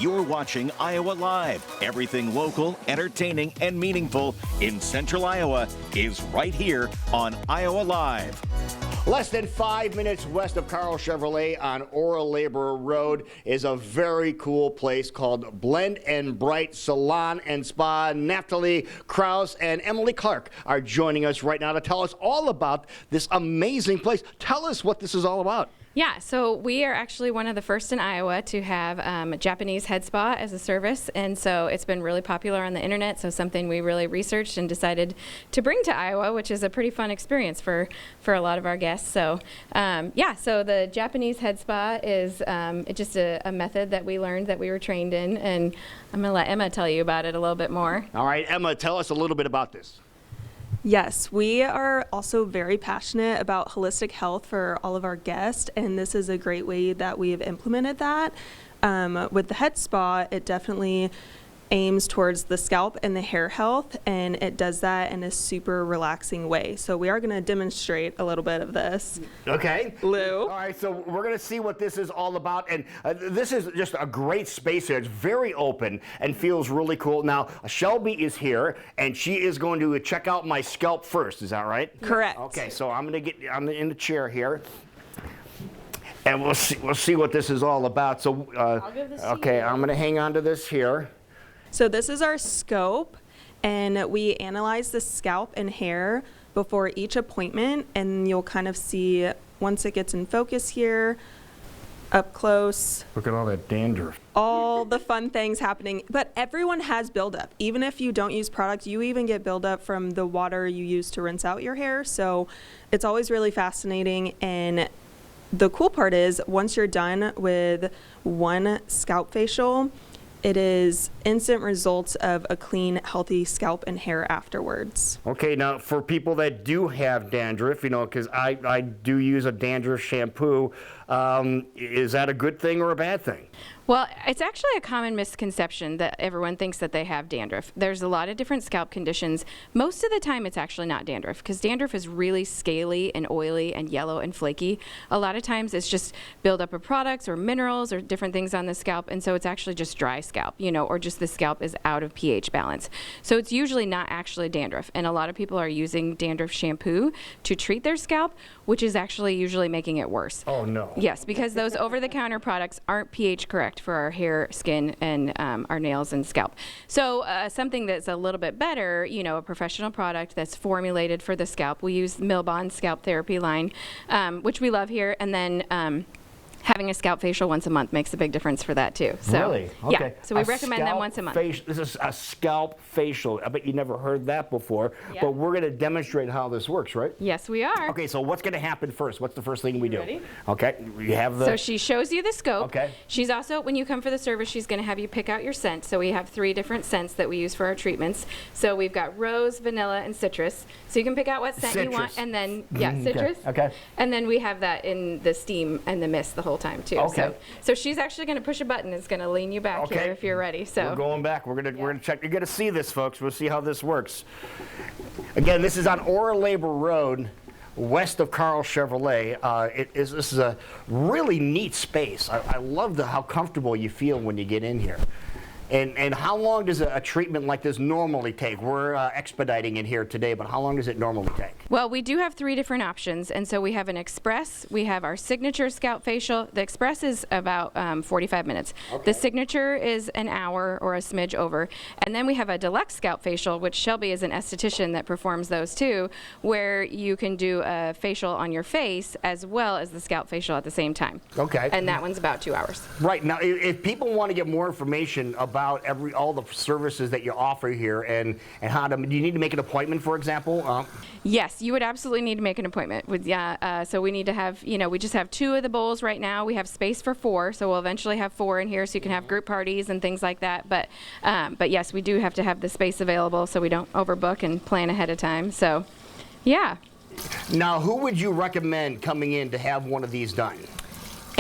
You're watching Iowa Live. Everything local, entertaining, and meaningful in Central Iowa is right here on Iowa Live. Less than 5 minutes west of Carl Chevrolet on Oral Labor Road is a very cool place called Blend Bright Salon and Spa. Naphtali Kraus and Emily Clark are joining us right now to tell us all about this amazing place. Tell us what this is all about. Yeah, so we are actually one of the first in Iowa to have a Japanese head spa as a service, and so it's been really popular on the internet, so something we really researched and decided to bring to Iowa, which is a pretty fun experience for a lot of our guests. So yeah, so the Japanese head spa is just a method that we learned that we were trained in, and I'm going to let Emma tell you about it a little bit more. All right, Emma, tell us a little bit about this. Yes, we are also very passionate about holistic health for all of our guests, and this is a great way that we have implemented that. With the head spa, it definitely aims towards the scalp and the hair health, and it does that in a super relaxing way. So we are going to demonstrate a little bit of this. Okay. Lou. All right, so we're going to see what this is all about, and this is just a great space here. It's very open and feels really cool. Now, Shelby is here, and she is going to check out my scalp first. Is that right? Correct. Okay, so I'm in the chair here. And we'll see what this is all about. So, okay, I'm going to hang on to this here. So this is our scope, and we analyze the scalp and hair before each appointment, and you'll kind of see once it gets in focus here, up close. Look at all that dandruff. All the fun things happening, but everyone has buildup. Even if you don't use product, you even get buildup from the water you use to rinse out your hair. So it's always really fascinating, and the cool part is once you're done with one scalp facial, it is instant results of a clean, healthy scalp and hair afterwards. Okay, now for people that do have dandruff, because I do use a dandruff shampoo, is that a good thing or a bad thing? Well, it's actually a common misconception that everyone thinks that they have dandruff. There's a lot of different scalp conditions. Most of the time it's actually not dandruff, because dandruff is really scaly and oily and yellow and flaky. A lot of times it's just buildup of products or minerals or different things on the scalp, and so it's actually just dry scalp, or just the scalp is out of pH balance. So it's usually not actually dandruff, and a lot of people are using dandruff shampoo to treat their scalp, which is actually usually making it worse. Oh, no. Yes, because those over-the-counter products aren't pH correct for our hair, skin, and our nails and scalp. So something that's a little bit better, a professional product that's formulated for the scalp. We use Milbon Scalp Therapy line, which we love here, and then having a scalp facial once a month makes a big difference for that too. So, really? Okay. Yeah, so we recommend them once a month. This is a scalp facial. I bet you never heard that before, but we're going to demonstrate how this works, right? Yes, we are. Okay, so what's going to happen first? What's the first thing we do? Ready? Okay, we have the... So she shows you the scope. Okay. She's also, when you come for the service, she's going to have you pick out your scent. So we have 3 different scents that we use for our treatments. So we've got rose, vanilla, and citrus. So you can pick out what scent you want, and then, citrus. Okay. And then we have that in the steam and the mist the whole time too. Okay. So she's actually going to push a button. It's going to lean you back here if you're ready. So we're going back. We're gonna check. You're gonna see this, folks. We'll see how this works. Again, this is on Oral Labor Road, west of Carl Chevrolet. This is a really neat space. I love how comfortable you feel when you get in here. And how long does a treatment like this normally take? We're expediting it here today, but how long does it normally take? Well, we do have 3 different options, and so we have an express, we have our signature scalp facial. The express is about 45 minutes. Okay. The signature is an hour or a smidge over, and then we have a deluxe scalp facial, which Shelby is an esthetician that performs those too, where you can do a facial on your face as well as the scalp facial at the same time. Okay. And that one's about 2 hours. Right. Now, if people want to get more information about all the services that you offer here and how to, do you need to make an appointment, for example? Yes, you would absolutely need to make an appointment. So we need to have, we just have 2 of the bowls right now. We have space for 4, so we'll eventually have 4 in here, so you can have group parties and things like that. But yes, we do have to have the space available so we don't overbook and plan ahead of time. So, yeah. Now, who would you recommend coming in to have one of these done?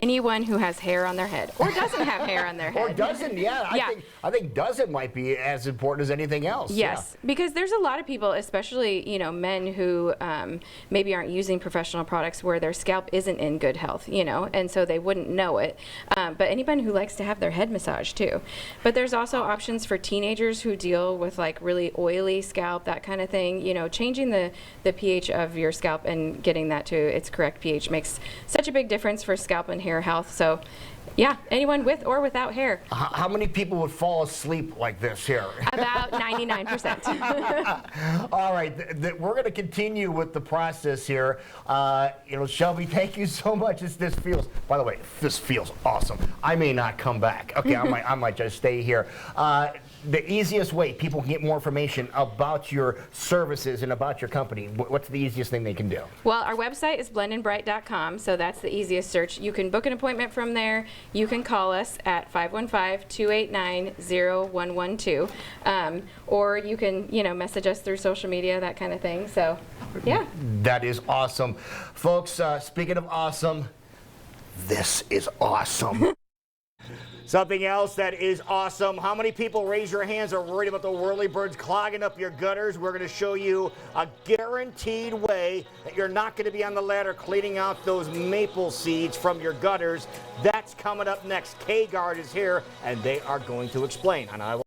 Anyone who has hair on their head or doesn't have hair on their head. Or doesn't, yeah. I think doesn't might be as important as anything else. Yes, because there's a lot of people, especially men who maybe aren't using professional products where their scalp isn't in good health, and so they wouldn't know it. But anybody who likes to have their head massaged too. But there's also options for teenagers who deal with like really oily scalp, that kind of thing. Changing the pH of your scalp and getting that to its correct pH makes such a big difference for scalp and hair health. So yeah, anyone with or without hair. How many people would fall asleep like this here? About 99%. All right, we're going to continue with the process here. Shelby, thank you so much. This feels, by the way, this feels awesome. I may not come back. Okay, I might just stay here. The easiest way people can get more information about your services and about your company, what's the easiest thing they can do? Well, our website is blendandbright.com, so that's the easiest search. You can book an appointment from there. You can call us at 515-289-0112, or you can, message us through social media, that kind of thing. So, yeah. That is awesome. Folks, speaking of awesome, this is awesome. Something else that is awesome. How many people, raise your hands, are worried about the whirlybirds clogging up your gutters? We're going to show you a guaranteed way that you're not going to be on the ladder cleaning out those maple seeds from your gutters. That's coming up next. K-Guard is here, and they are going to explain on Iowa.